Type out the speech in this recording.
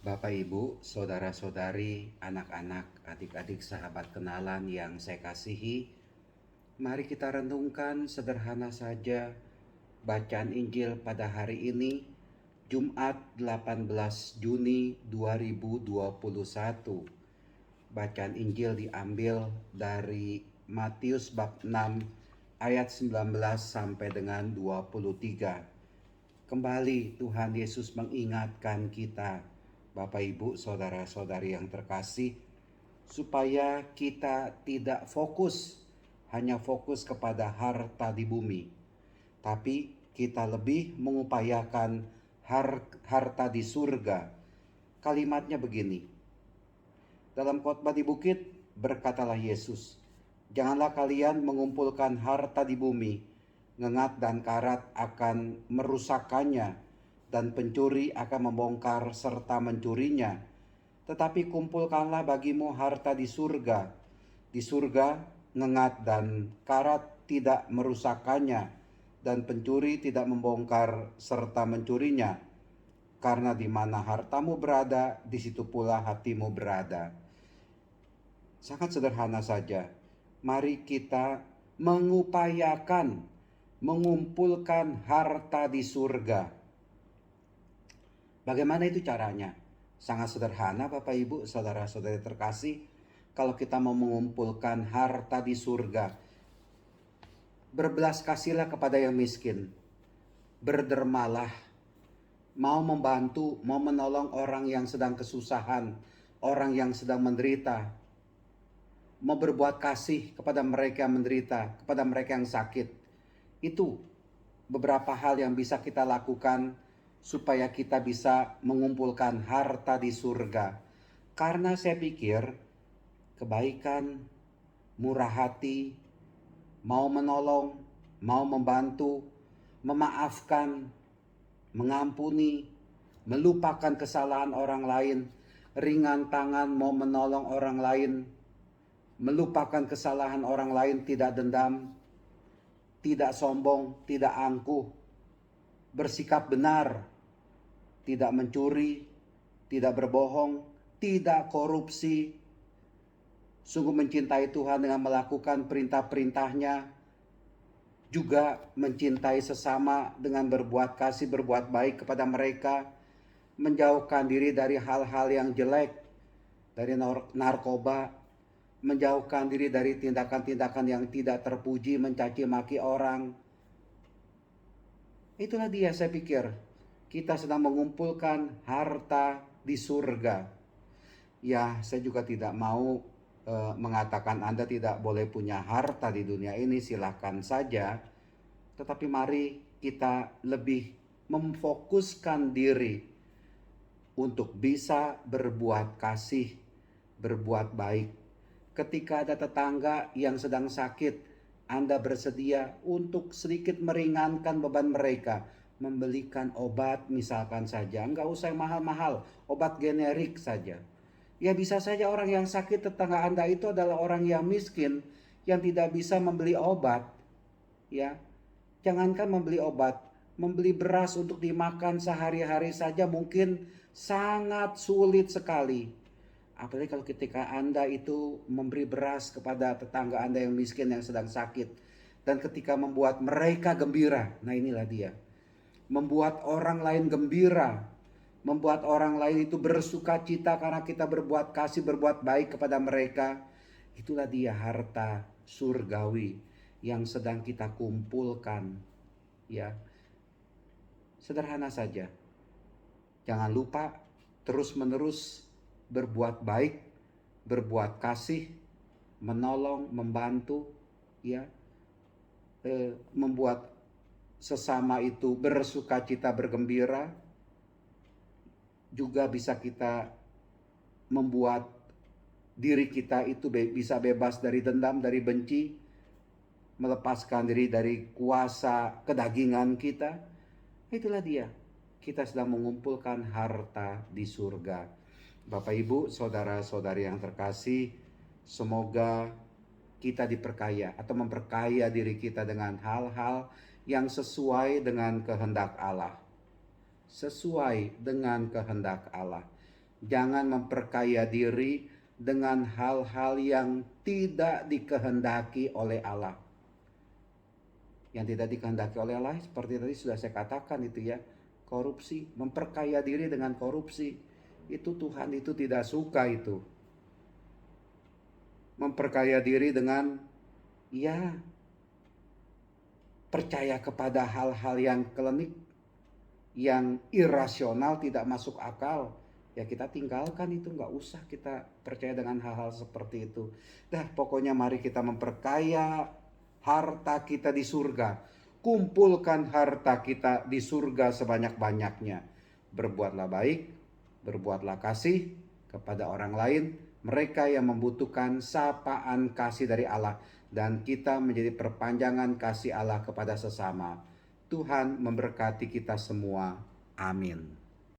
Bapak, Ibu, saudara-saudari, anak-anak, adik-adik, sahabat kenalan yang saya kasihi, mari kita renungkan sederhana saja bacaan Injil pada hari ini, Jumat 18 Juni 2021. Bacaan Injil diambil dari Matius bab 6 ayat 19 sampai dengan 23. Kembali Tuhan Yesus mengingatkan kita, Bapak, Ibu, saudara-saudari yang terkasih, supaya kita tidak hanya fokus kepada harta di bumi, tapi kita lebih mengupayakan harta di surga. Kalimatnya begini, dalam khotbah di bukit berkatalah Yesus, "Janganlah kalian mengumpulkan harta di bumi, ngengat dan karat akan merusakkannya, dan pencuri akan membongkar serta mencurinya. Tetapi kumpulkanlah bagimu harta di surga. Di surga ngengat dan karat tidak merusakkannya, dan pencuri tidak membongkar serta mencurinya. Karena di mana hartamu berada, di situ pula hatimu berada." Sangat sederhana saja. Mari kita mengupayakan mengumpulkan harta di surga. Bagaimana itu caranya? Sangat sederhana, Bapak, Ibu, saudara-saudari terkasih. Kalau kita mau mengumpulkan harta di surga, berbelas kasihlah kepada yang miskin, berdermalah, mau membantu, mau menolong orang yang sedang kesusahan, orang yang sedang menderita, mau berbuat kasih kepada mereka yang menderita, kepada mereka yang sakit. Itu beberapa hal yang bisa kita lakukan supaya kita bisa mengumpulkan harta di surga. Karena saya pikir kebaikan, murah hati, mau menolong, mau membantu, memaafkan, mengampuni, melupakan kesalahan orang lain, ringan tangan mau menolong orang lain, melupakan kesalahan orang lain, tidak dendam, tidak sombong, tidak angkuh, bersikap benar, tidak mencuri, tidak berbohong, tidak korupsi, sungguh mencintai Tuhan dengan melakukan perintah-perintahnya, juga mencintai sesama dengan berbuat kasih, berbuat baik kepada mereka, menjauhkan diri dari hal-hal yang jelek, dari narkoba, menjauhkan diri dari tindakan-tindakan yang tidak terpuji, mencaci maki orang. Itulah dia, saya pikir kita sedang mengumpulkan harta di surga. Ya, saya juga tidak mau mengatakan Anda tidak boleh punya harta di dunia ini, silahkan saja. Tetapi mari kita lebih memfokuskan diri untuk bisa berbuat kasih, berbuat baik. Ketika ada tetangga yang sedang sakit, Anda bersedia untuk sedikit meringankan beban mereka, membelikan obat misalkan saja, enggak usah yang mahal-mahal, obat generik saja. Ya, bisa saja orang yang sakit tetangga Anda itu adalah orang yang miskin, yang tidak bisa membeli obat. Ya, jangankan membeli obat, membeli beras untuk dimakan sehari-hari saja mungkin sangat sulit sekali. Apalagi kalau ketika Anda itu memberi beras kepada tetangga Anda yang miskin yang sedang sakit, dan ketika membuat mereka gembira. Nah, inilah dia, membuat orang lain gembira, membuat orang lain itu bersuka cita karena kita berbuat kasih, berbuat baik kepada mereka. Itulah dia harta surgawi yang sedang kita kumpulkan. Ya, sederhana saja. Jangan lupa terus-menerus berbuat baik, berbuat kasih, menolong, membantu, ya, membuat sesama itu bersuka cita, bergembira. Juga bisa kita membuat diri kita itu bisa bebas dari dendam, dari benci, melepaskan diri dari kuasa kedagingan kita. Itulah dia, kita sedang mengumpulkan harta di surga. Bapak, Ibu, saudara-saudari yang terkasih, semoga kita diperkaya atau memperkaya diri kita dengan hal-hal yang sesuai dengan kehendak Allah. Sesuai dengan kehendak Allah. Jangan memperkaya diri dengan hal-hal yang tidak dikehendaki oleh Allah. Yang tidak dikehendaki oleh Allah seperti tadi sudah saya katakan itu ya, korupsi, memperkaya diri dengan korupsi. Itu Tuhan itu tidak suka itu. Memperkaya diri dengan ya percaya kepada hal-hal yang klinik, yang irasional, tidak masuk akal. Ya kita tinggalkan itu, nggak usah kita percaya dengan hal-hal seperti itu. Dah pokoknya mari kita memperkaya harta kita di surga. Kumpulkan harta kita di surga sebanyak-banyaknya. Berbuatlah baik, berbuatlah kasih kepada orang lain, mereka yang membutuhkan sapaan kasih dari Allah, dan kita menjadi perpanjangan kasih Allah kepada sesama. Tuhan memberkati kita semua. Amin.